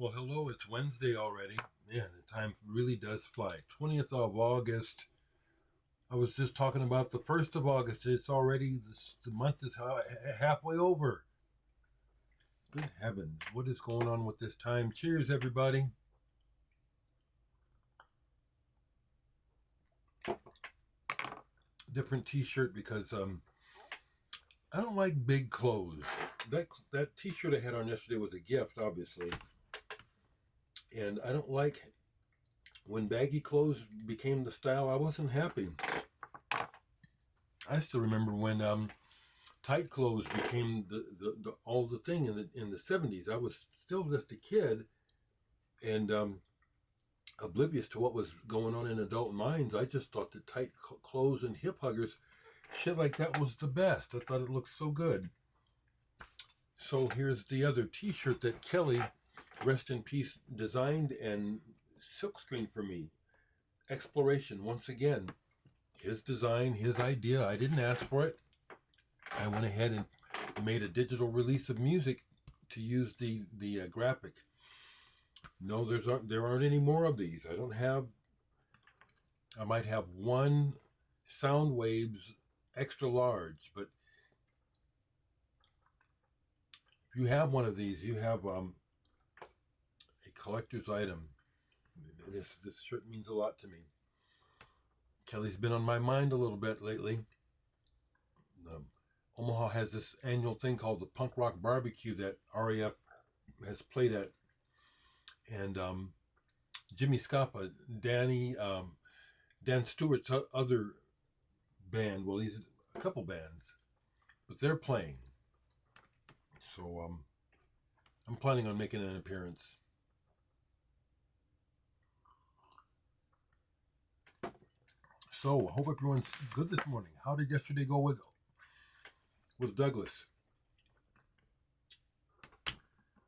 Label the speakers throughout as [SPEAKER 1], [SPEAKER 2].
[SPEAKER 1] Well, hello, it's Wednesday already. Man, the time really does fly. 20th of August. I was just talking about the 1st of August. It's already, the month is halfway over. Good heavens, what is going on with this time? Cheers, everybody. Different t-shirt because I don't like big clothes. That t-shirt I had on yesterday was a gift, obviously. And I don't like when baggy clothes became the style. I wasn't happy. I still remember when tight clothes became the all the thing in the 70s. I was still just a kid and oblivious to what was going on in adult minds. I just thought that tight clothes and hip huggers, shit like that, was the best. I thought it looked so good. So here's the other t-shirt that Kelly, rest in peace, designed and silkscreened for me. Exploration, once again. His design, his idea. I didn't ask for it. I went ahead and made a digital release of music to use the graphic. No, there aren't any more of these. I might have one Sound Waves extra large, but if you have one of these, you have a collector's item. This shirt means a lot to me. Kelly's been on my mind a little bit lately. Omaha has this annual thing called the Punk Rock Barbecue that RAF has played at, and Jimmy Scappa, Dan Stewart's other band. Well, he's a couple bands, but they're playing. So I'm planning on making an appearance. So I hope everyone's good this morning. How did yesterday go with Douglas?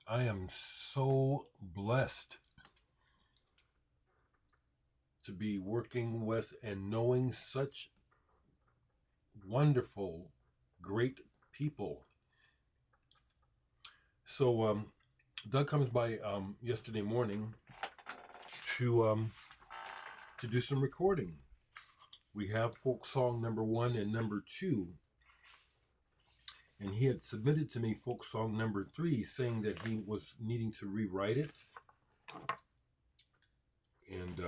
[SPEAKER 1] I am so blessed to be working with and knowing such wonderful, great people. So Doug comes by yesterday morning to do some recording. We have folk song number 1 and number 2, and he had submitted to me folk song number 3, saying that he was needing to rewrite it. And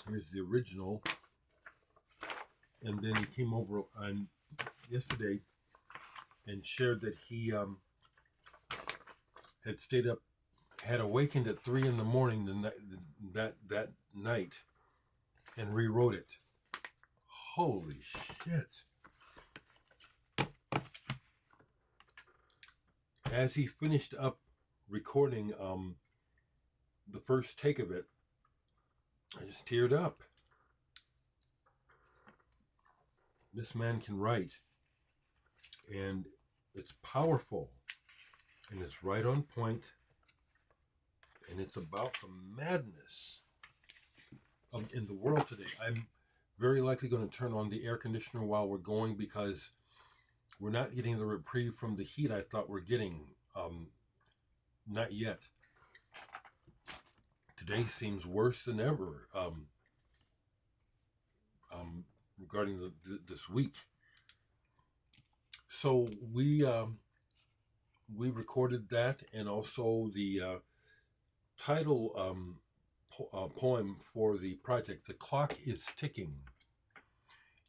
[SPEAKER 1] here's the original. And then he came over on yesterday and shared that he had stayed up, had awakened at 3 in the morning that night and rewrote it. Holy shit. As he finished up recording the first take of it, I just teared up. This man can write, and it's powerful, and it's right on point, and it's about the madness in the world today. I'm very likely going to turn on the air conditioner while we're going because we're not getting the reprieve from the heat I thought we're getting. Not yet. Today seems worse than ever regarding this week. So we recorded that, and also the title poem for the project, "The Clock is Ticking,"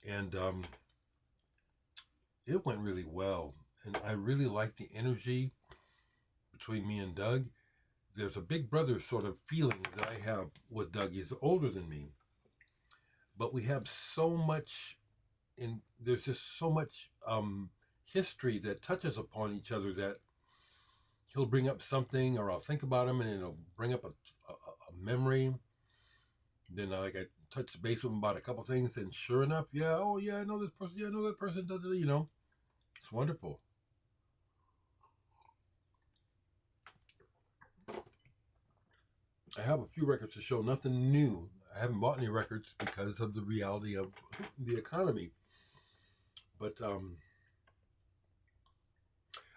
[SPEAKER 1] and it went really well. And I really like the energy between me and Doug. There's a big brother sort of feeling that I have with Doug. He's older than me, but we have so much, and there's just so much history that touches upon each other that he'll bring up something, or I'll think about him, and it'll bring up a memory. Then I touch base with him about a couple things, and sure enough, yeah, oh yeah, I know this person. Yeah, I know that person. It's wonderful. I have a few records to show, nothing new. I haven't bought any records because of the reality of the economy. But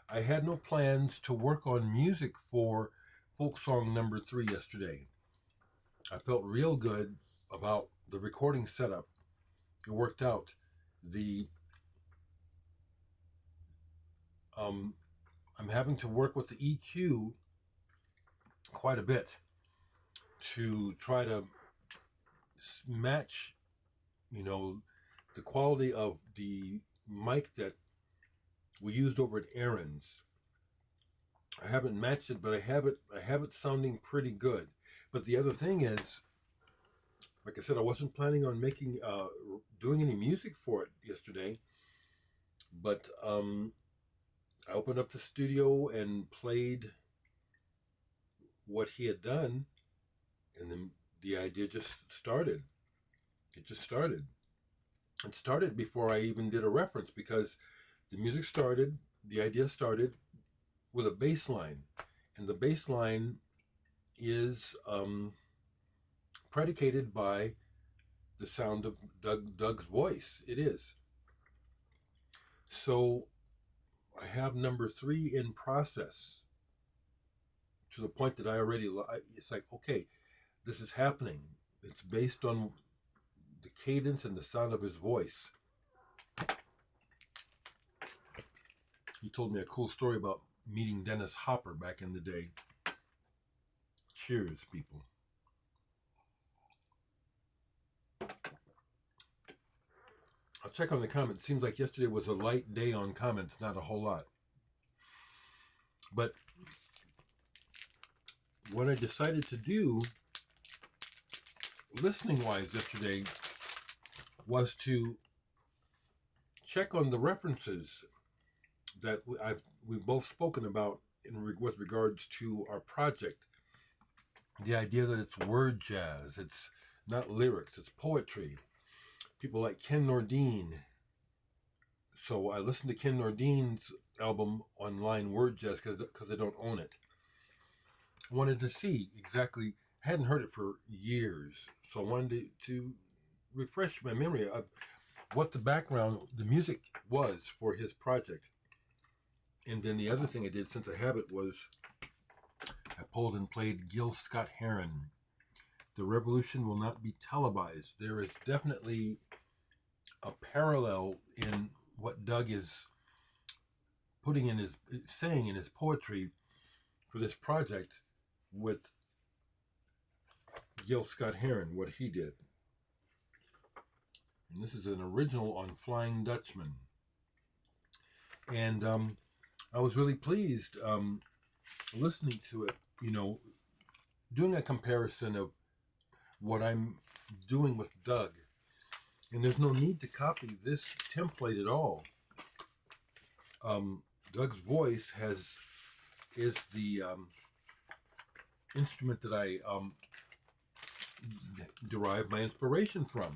[SPEAKER 1] I had no plans to work on music for folk song number 3 yesterday. I felt real good about the recording setup. It worked out. The um, I'm having to work with the EQ quite a bit to try to match, you know, the quality of the mic that we used over at Aaron's. I haven't matched it, but I have it. I have it sounding pretty good. But the other thing is, like I said, I wasn't planning on doing any music for it yesterday. But I opened up the studio and played what he had done, and then the idea just started. It just started. It started before I even did a reference because the music started, the idea started with a bass line, and the bass line is predicated by the sound of Doug's voice. It is. So I have number 3 in process to the point that I already. It's like, okay, this is happening. It's based on the cadence and the sound of his voice. He told me a cool story about meeting Dennis Hopper back in the day. Cheers, people. I'll check on the comments. It seems like yesterday was a light day on comments, not a whole lot. But what I decided to do, listening-wise yesterday, was to check on the references that we've both spoken about with regards to our project. The idea that it's word jazz, it's not lyrics, it's poetry. People like Ken Nordine. So I listened to Ken Nordine's album online, Word Jazz, because I don't own it. I wanted to see exactly. I hadn't heard it for years, so I wanted to refresh my memory of what the background, the music was for his project. And then the other thing I did, since I have it, was I pulled and played Gil Scott-Heron. The revolution will not be televised. There is definitely a parallel in what Doug is saying in his poetry for this project with Gil Scott-Heron, what he did. And this is an original on Flying Dutchman. And I was really pleased listening to it, doing a comparison of what I'm doing with Doug. And there's no need to copy this template at all. Doug's voice is the instrument that I derive my inspiration from.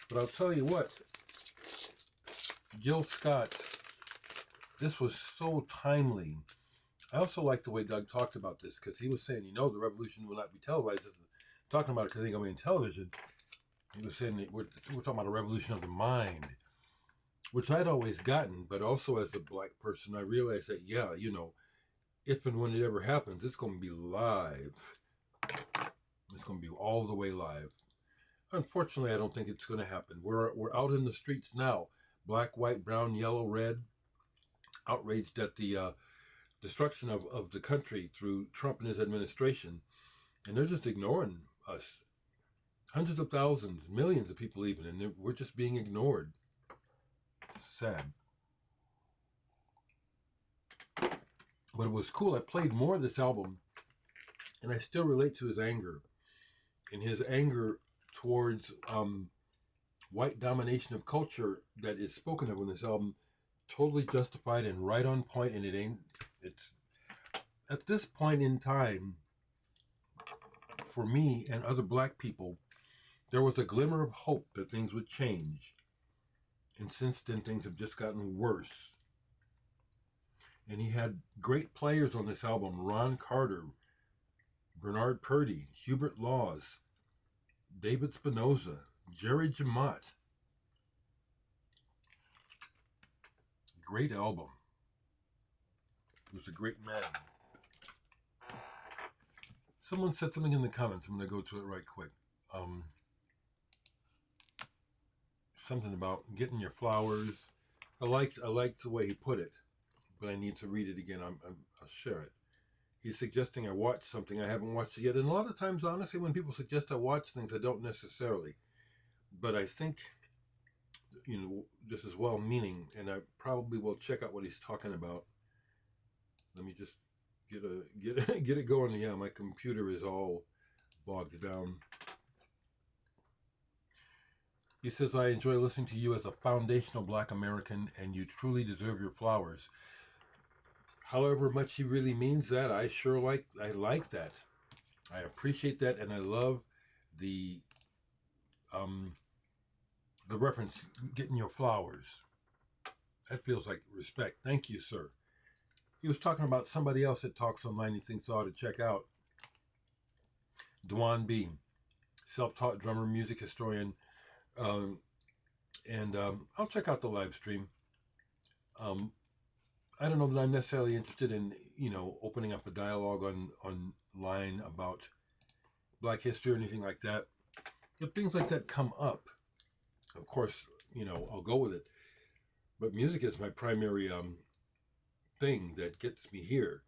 [SPEAKER 1] But I'll tell you what, Gil Scott, this was so timely. I also like the way Doug talked about this, because he was saying, the revolution will not be televised. Talking about it because it ain't going to be on television. He was saying that we're talking about a revolution of the mind, which I'd always gotten, but also as a black person, I realized that, if and when it ever happens, it's going to be live. It's going to be all the way live. Unfortunately, I don't think it's going to happen. We're out in the streets now, black, white, brown, yellow, red, outraged at the destruction of the country through Trump and his administration, and they're just ignoring us. Hundreds of thousands, millions of people even, and we're just being ignored. It's sad. But it was cool. I played more of this album, and I still relate to his anger. And his anger towards white domination of culture that is spoken of in this album, totally justified and right on point, and it's at this point in time, for me and other black people, there was a glimmer of hope that things would change. And since then, things have just gotten worse. And he had great players on this album: Ron Carter, Bernard Purdy, Hubert Laws, David Spinoza, Jerry Jamot. Great album. was a great man. Someone said something in the comments. I'm going to go to it right quick. Something about getting your flowers. I liked the way he put it, but I need to read it again. I'll share it. He's suggesting I watch something I haven't watched it yet. And a lot of times, honestly, when people suggest I watch things, I don't necessarily. But I think, this is well-meaning, and I probably will check out what he's talking about. Let me just get it going. Yeah, my computer is all bogged down. He says, I enjoy listening to you as a foundational Black American, and you truly deserve your flowers. However much he really means that, I like that. I appreciate that, and I love the reference, getting your flowers. That feels like respect. Thank you, sir. He was talking about somebody else that talks online he thinks I ought to check out. Dwan B, self-taught drummer, music historian, and I'll check out the live stream. I don't know that I'm necessarily interested in, opening up a dialogue online about Black history or anything like that. If things like that come up, of course, I'll go with it. But music is my primary thing that gets me here.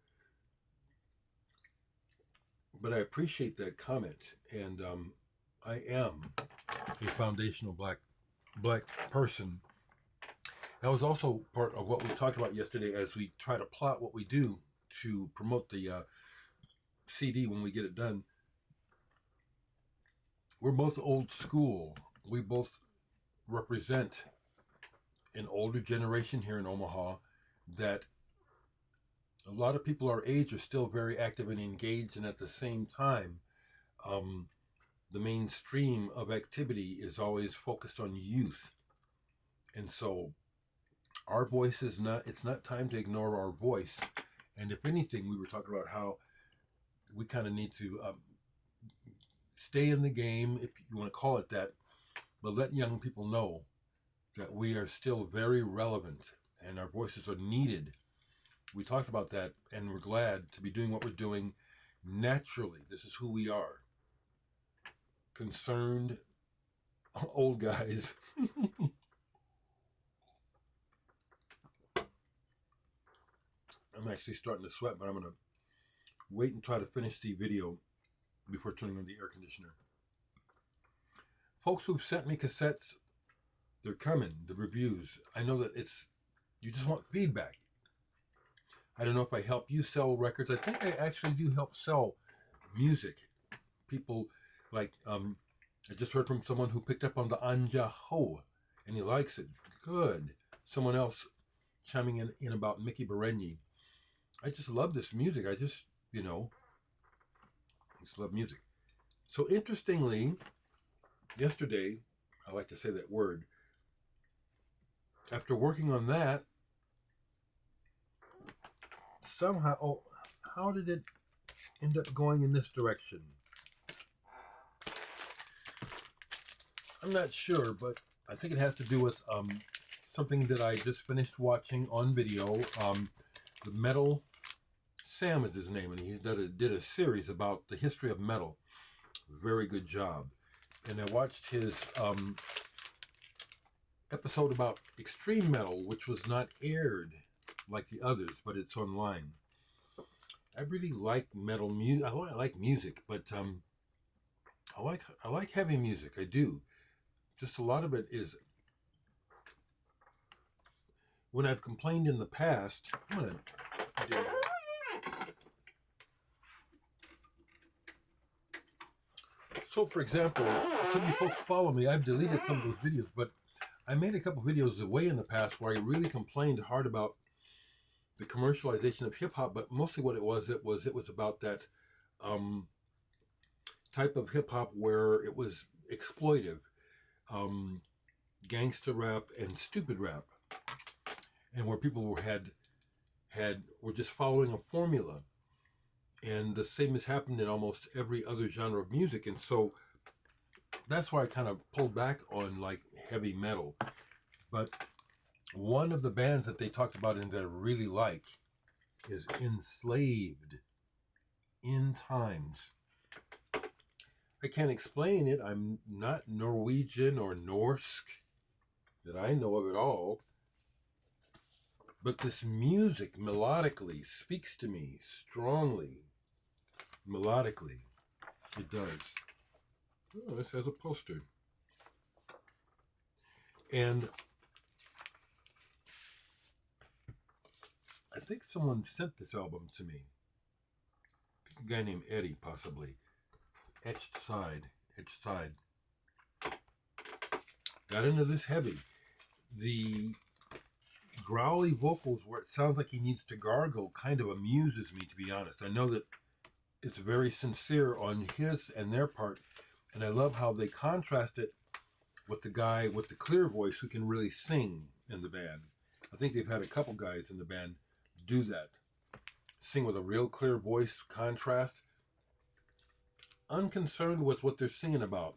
[SPEAKER 1] But I appreciate that comment, and I am a foundational black person. That was also part of what we talked about yesterday as we try to plot what we do to promote the CD when we get it done. We're both old school. We both represent an older generation here in Omaha that a lot of people our age are still very active and engaged, and at the same time, the mainstream of activity is always focused on youth. And so our voice it's not time to ignore our voice. And if anything, we were talking about how we kind of need to stay in the game, if you want to call it that, but let young people know that we are still very relevant and our voices are needed. We talked about that, and we're glad to be doing what we're doing naturally. This is who we are. Concerned old guys. I'm actually starting to sweat, but I'm going to wait and try to finish the video before turning on the air conditioner. Folks who've sent me cassettes, they're coming, the reviews. I know that you just want feedback. I don't know if I help you sell records. I think I actually do help sell music. People like, I just heard from someone who picked up on the Anja Ho, and he likes it. Good. Someone else chiming in about Mickey Berenyi. I just love this music. I just love music. So interestingly, yesterday, I like to say that word, after working on that, somehow, how did it end up going in this direction? I'm not sure, but I think it has to do with something that I just finished watching on video. The Metal Sam is his name, and he did a series about the history of metal. Very good job. And I watched his episode about extreme metal, which was not aired like the others, but it's online. I really like metal music. I like music, but I like heavy music. I do. Just a lot of it is. When I've complained in the past, I'm gonna do. So, for example, some of you folks follow me. I've deleted some of those videos, but I made a couple videos away in the past where I really complained hard about the commercialization of hip hop. But mostly, what it was about that type of hip hop where it was exploitive, gangster rap and stupid rap, and where people were just following a formula. And the same has happened in almost every other genre of music. And so that's why I kind of pulled back on like heavy metal. But one of the bands that they talked about and that I really like is enslaved in times. I can't explain it. I'm not Norwegian or Norse that I know of at all. But this music melodically speaks to me strongly. Melodically. It does. Oh, this has a poster. And I think someone sent this album to me. I think a guy named Eddie, possibly. Etched Side. Got into this heavy. The growly vocals where it sounds like he needs to gargle kind of amuses me, to be honest. I know that it's very sincere on his and their part, and I love how they contrast it with the guy with the clear voice who can really sing in the band. I think they've had a couple guys in the band do that. Sing with a real clear voice contrast. Unconcerned with what they're singing about.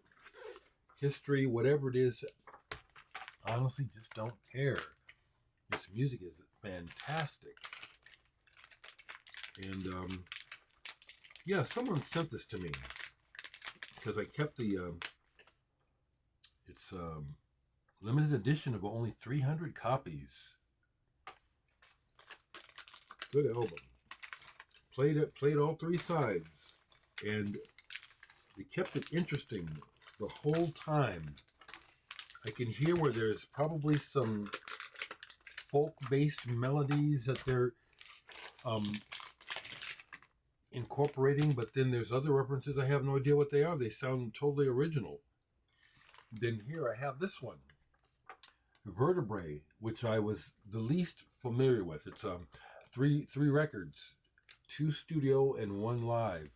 [SPEAKER 1] History, whatever it is, honestly just don't care. This music is fantastic. And yeah, someone sent this to me because I kept the it's limited edition of only 300 copies. Good album. Played all three sides, and we kept it interesting the whole time. I can hear where there's probably some folk-based melodies that they're incorporating, but then there's other references I have no idea what they are. They sound totally original. Then here I have this one, Vertebrae, which I was the least familiar with. It's three records, 2 studio and 1 live.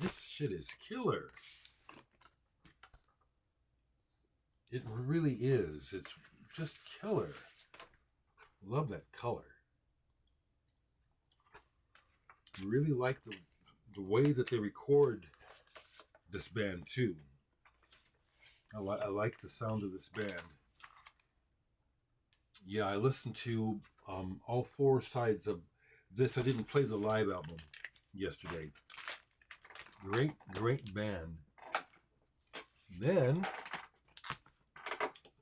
[SPEAKER 1] This shit is killer. It really is. It's just killer. Love that color. Really like the way that they record this band too. I like the sound of this band. Yeah, I listened to all 4 sides of this. I didn't play the live album yesterday. Great band. Then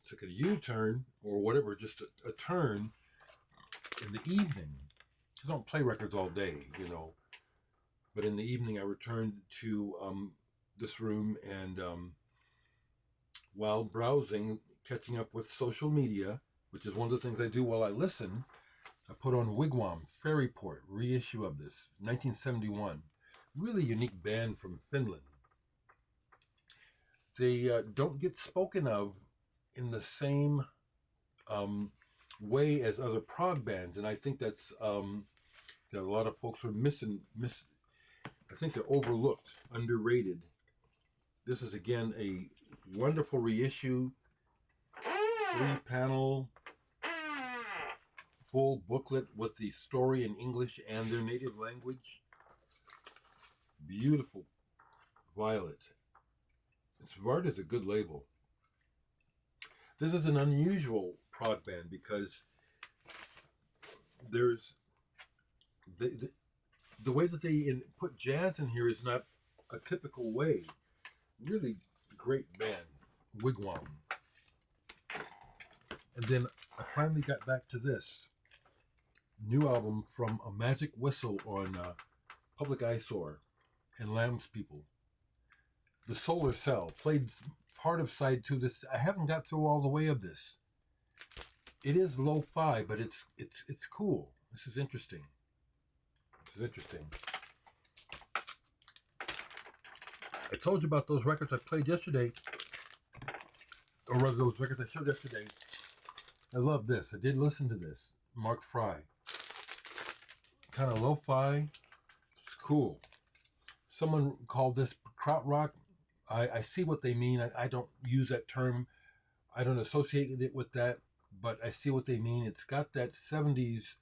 [SPEAKER 1] took a U-turn or whatever, just a turn in the evening. I don't play records all day, you know. But in the evening, I returned to this room, and while browsing, catching up with social media, which is one of the things I do while I listen, I put on Wigwam, Fairyport, reissue of this, 1971. Really unique band from Finland. They don't get spoken of in the same way as other prog bands, and I think that's that a lot of folks are I think they're overlooked, underrated. This is again a wonderful reissue, 3-panel, full booklet with the story in English and their native language. Beautiful violet. Svart is a good label. This is an unusual prog band because there's the way that they put jazz in here is not a typical way. Really great band, Wigwam. And then I finally got back to this new album from A Magic Whistle on Public Eyesore and Lamb's People. The Solar Cell, played part of side 2. This I haven't got through all the way of this. It is lo-fi, but it's cool. This is interesting. I told you about those records I played yesterday, or rather those records I showed yesterday. I love this. I did listen to this. Mark Fry. Kind of lo-fi. It's cool. Someone called this krautrock. I see what they mean. I don't use that term. I don't associate it with that, but I see what they mean. It's got that 70s,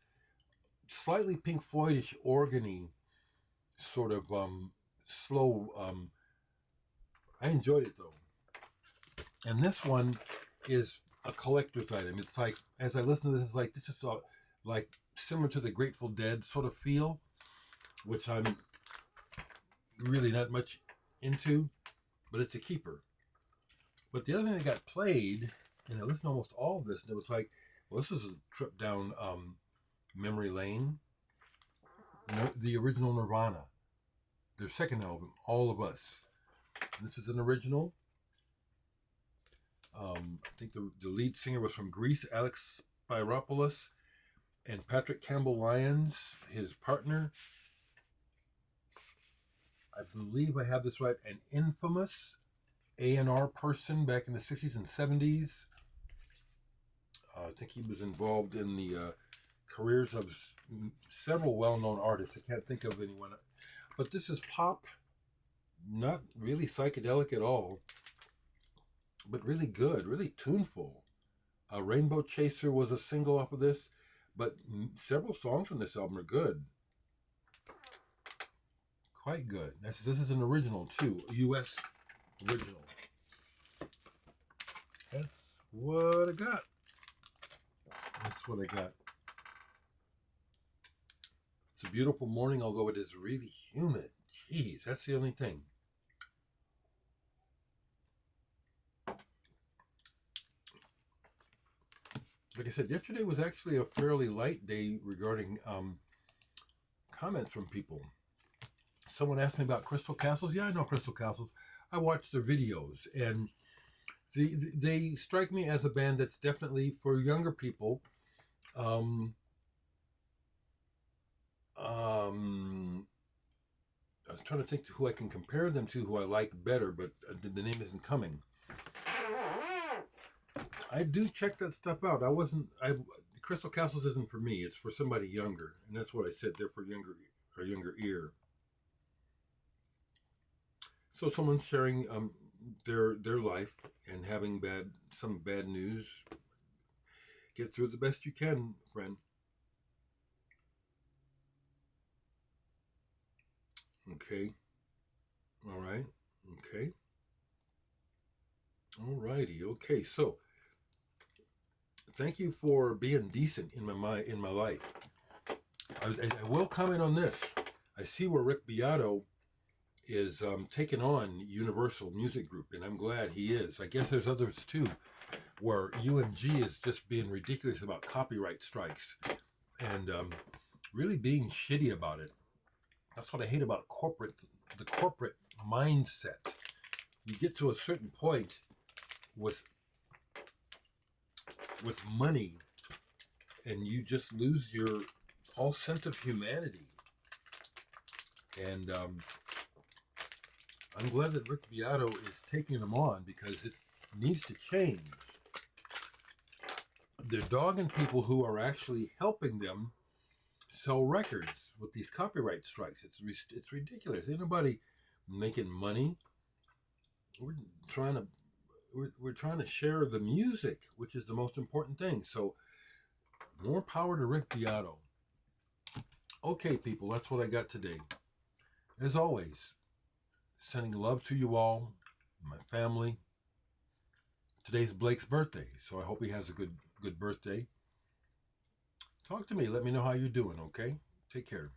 [SPEAKER 1] slightly Pink Floydish organy sort of slow. I enjoyed it though. And this one is a collector's item. It's like, as I listen to this, it's like, this is like similar to the Grateful Dead sort of feel, which I'm really not much into, but it's a keeper. But the other thing that got played, and I listened to almost all of this, and it was like, well, this was a trip down memory lane. The original Nirvana, their second album, All of Us. And this is an original. I think the lead singer was from Greece, Alex Spyropoulos, and Patrick Campbell Lyons, his partner. I believe I have this right, an infamous A&R person back in the 60s and 70s. I think he was involved in the careers of several well-known artists. I can't think of anyone. But this is pop, not really psychedelic at all, but really good, really tuneful. Rainbow Chaser was a single off of this, but several songs from this album are good. Quite good. This is an original too, a U.S. original. That's what I got. That's what I got. It's a beautiful morning, although it is really humid. Jeez, that's the only thing. Like I said, yesterday was actually a fairly light day regarding comments from people. Someone asked me about Crystal Castles. Yeah, I know Crystal Castles. I watched their videos, and they strike me as a band that's definitely for younger people. I was trying to think to who I can compare them to, who I like better, but the name isn't coming. I do check that stuff out. Crystal Castles isn't for me. It's for somebody younger, and that's what I said. They're for a younger ear. So someone's sharing their life and having some bad news. Get through it the best you can, friend. Okay. All right. Okay. All righty. Okay. So, thank you for being decent in my life. I will comment on this. I see where Rick Beato is taking on Universal Music Group, and I'm glad he is. I guess there's others too, where UMG is just being ridiculous about copyright strikes and really being shitty about it. That's what I hate about the corporate mindset. You get to a certain point with money, and you just lose your whole sense of humanity. And I'm glad that Rick Beato is taking them on, because it needs to change. They're dogging people who are actually helping them sell records with these copyright strikes. It's ridiculous. Ain't nobody making money. We're trying to share the music, which is the most important thing. So more power to Rick Beato. Okay, people, that's what I got today. As always, sending love to you all, my family. Today's Blake's birthday, so I hope he has a good birthday. Talk to me. Let me know how you're doing, okay? Take care.